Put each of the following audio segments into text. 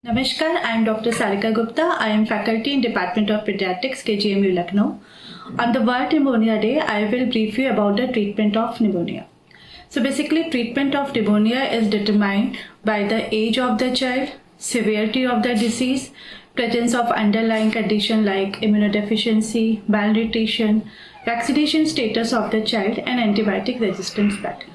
Namaskar, I am Dr. Sarika Gupta. I am faculty in Department of Pediatrics, KGMU Lucknow. On the World Pneumonia Day, I will brief you about the treatment of pneumonia. So basically, treatment of pneumonia is determined by the age of the child, severity of the disease, presence of underlying condition like immunodeficiency, malnutrition, vaccination status of the child, and antibiotic resistance pattern.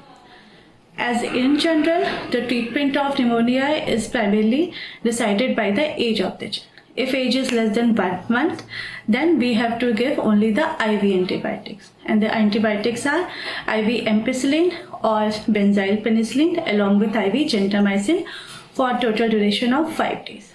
As in general, the treatment of pneumonia is primarily decided by the age of the child. If age is less than 1 month, then we have to give only the IV antibiotics. And the antibiotics are IV ampicillin or benzyl penicillin along with IV gentamicin for total duration of 5 days.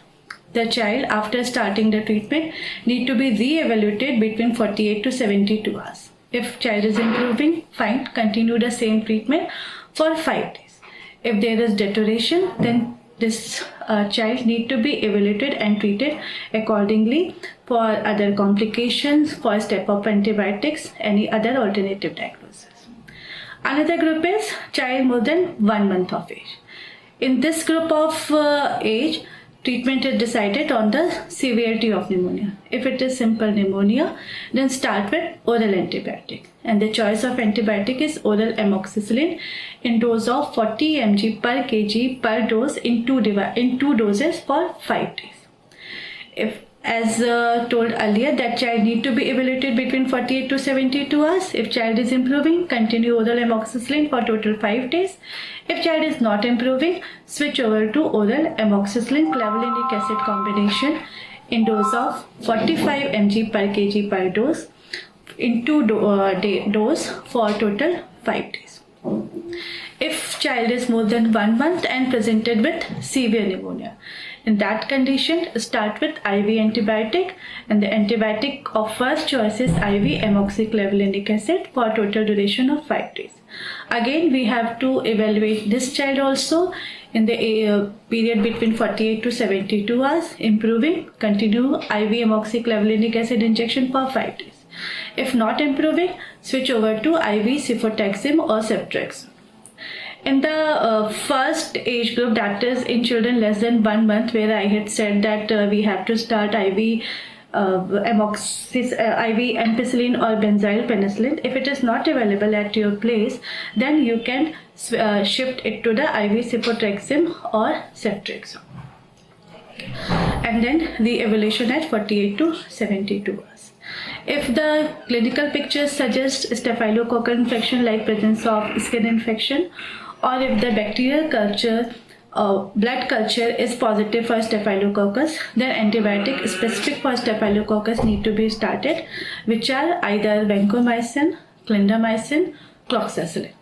The child, after starting the treatment, need to be re-evaluated between 48 to 72 hours. If child is improving, fine, continue the same treatment for 5 days. If there is deterioration, then this child need to be evaluated and treated accordingly for other complications, for step-up antibiotics, any other alternative diagnosis. Another group is child more than 1 month of age. In this group of age, treatment is decided on the severity of pneumonia. If it is simple pneumonia, then start with oral antibiotic. And the choice of antibiotic is oral amoxicillin in dose of 40 mg per kg per dose in two doses for 5 days. If, as told earlier, that child need to be evaluated between 48 to 72 hours. If child is improving, continue oral amoxicillin for total 5 days. If child is not improving, switch over to oral amoxicillin clavulanic acid combination in dose of 45 mg per kg per dose in dose for total 5 days. If child is more than 1 month and presented with severe pneumonia, in that condition, start with IV antibiotic, and the antibiotic of first choice is IV amoxiclavulanic acid for total duration of 5 days. Again, we have to evaluate this child also in the period between 48 to 72 hours. Improving, continue IV amoxiclavulanic acid injection for 5 days. If not improving, switch over to IV cefotaxime or ceftriaxone. In the first age group, that is in children less than 1 month, where I had said that we have to start IV ampicillin or benzyl penicillin. If it is not available at your place, then you can shift it to the IV cefotaxime or ceftriaxone. And then the evaluation at 48 to 72 hours. If the clinical picture suggests staphylococcal infection like presence of skin infection, or if the bacterial culture blood culture is positive for staphylococcus, then antibiotic specific for staphylococcus need to be started, which are either vancomycin, clindamycin, cloxacillin.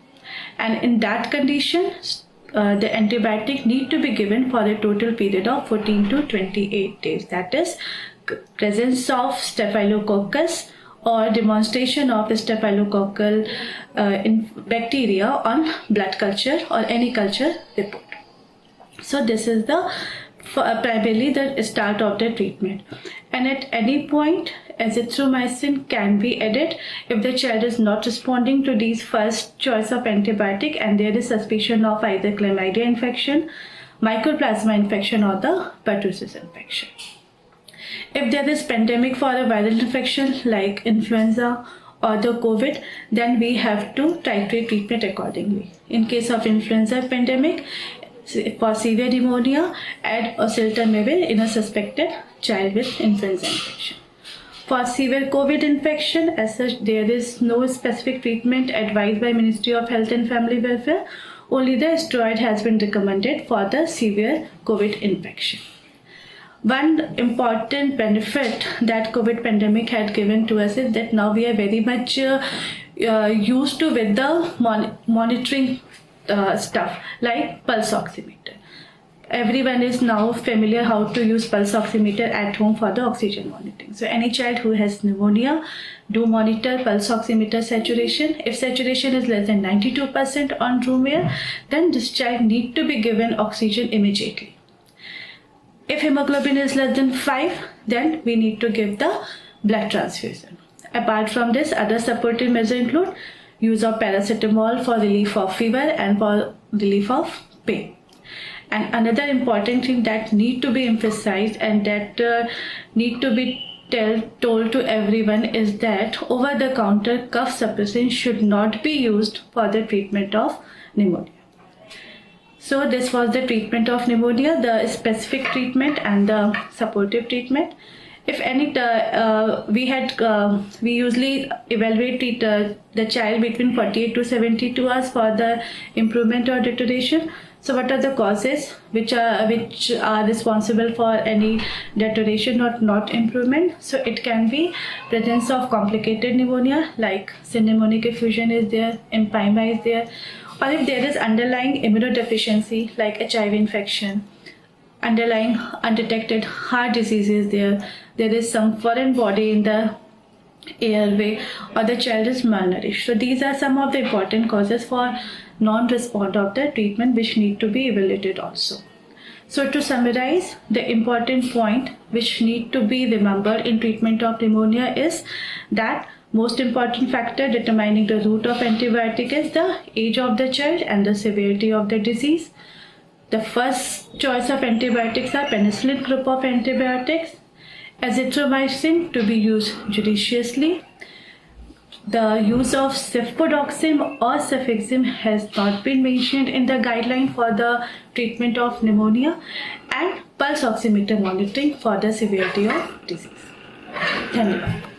And in that condition, the antibiotic need to be given for a total period of 14 to 28 days. That is, presence of staphylococcus or demonstration of staphylococcal bacteria on blood culture or any culture report. So this is the primarily the start of the treatment. And at any point, azithromycin can be added if the child is not responding to these first choice of antibiotic and there is suspicion of either chlamydia infection, mycoplasma infection, or the pertussis infection. If there is pandemic for a viral infection like influenza or the COVID, then we have to titrate treatment accordingly. In case of influenza pandemic, for severe pneumonia, add oseltamivir in a suspected child with influenza infection. For severe COVID infection, as such, there is no specific treatment advised by Ministry of Health and Family Welfare. Only the steroid has been recommended for the severe COVID infection. One important benefit that COVID pandemic had given to us is that now we are very much used to with the monitoring stuff like pulse oximeter. Everyone is now familiar how to use pulse oximeter at home for the oxygen monitoring. So any child who has pneumonia, do monitor pulse oximeter saturation. If saturation is less than 92% on room air, then this child need to be given oxygen immediately. If hemoglobin is less than 5, then we need to give the blood transfusion. Apart from this, other supportive measures include use of paracetamol for relief of fever and for relief of pain. And another important thing that need to be emphasized and that need to be told to everyone is that over-the-counter cough suppressant should not be used for the treatment of pneumonia. So this was the treatment of pneumonia, the specific treatment and the supportive treatment. If any, we usually evaluate the child between 48 to 72 hours for the improvement or deterioration. So what are the causes which are responsible for any deterioration or not improvement? So it can be presence of complicated pneumonia like pneumonic effusion is there, empyema is there, or if there is underlying immunodeficiency like HIV infection, underlying undetected heart disease is there, there is some foreign body in the airway, or the child is malnourished. So these are some of the important causes for non-response of the treatment which need to be evaluated also. So to summarize, the important point which need to be remembered in treatment of pneumonia is that most important factor determining the route of antibiotic is the age of the child and the severity of the disease. The first choice of antibiotics are penicillin group of antibiotics, azithromycin to be used judiciously. The use of cefpodoxime or cefixime has not been mentioned in the guideline for the treatment of pneumonia, and pulse oximeter monitoring for the severity of disease. धन्यवाद.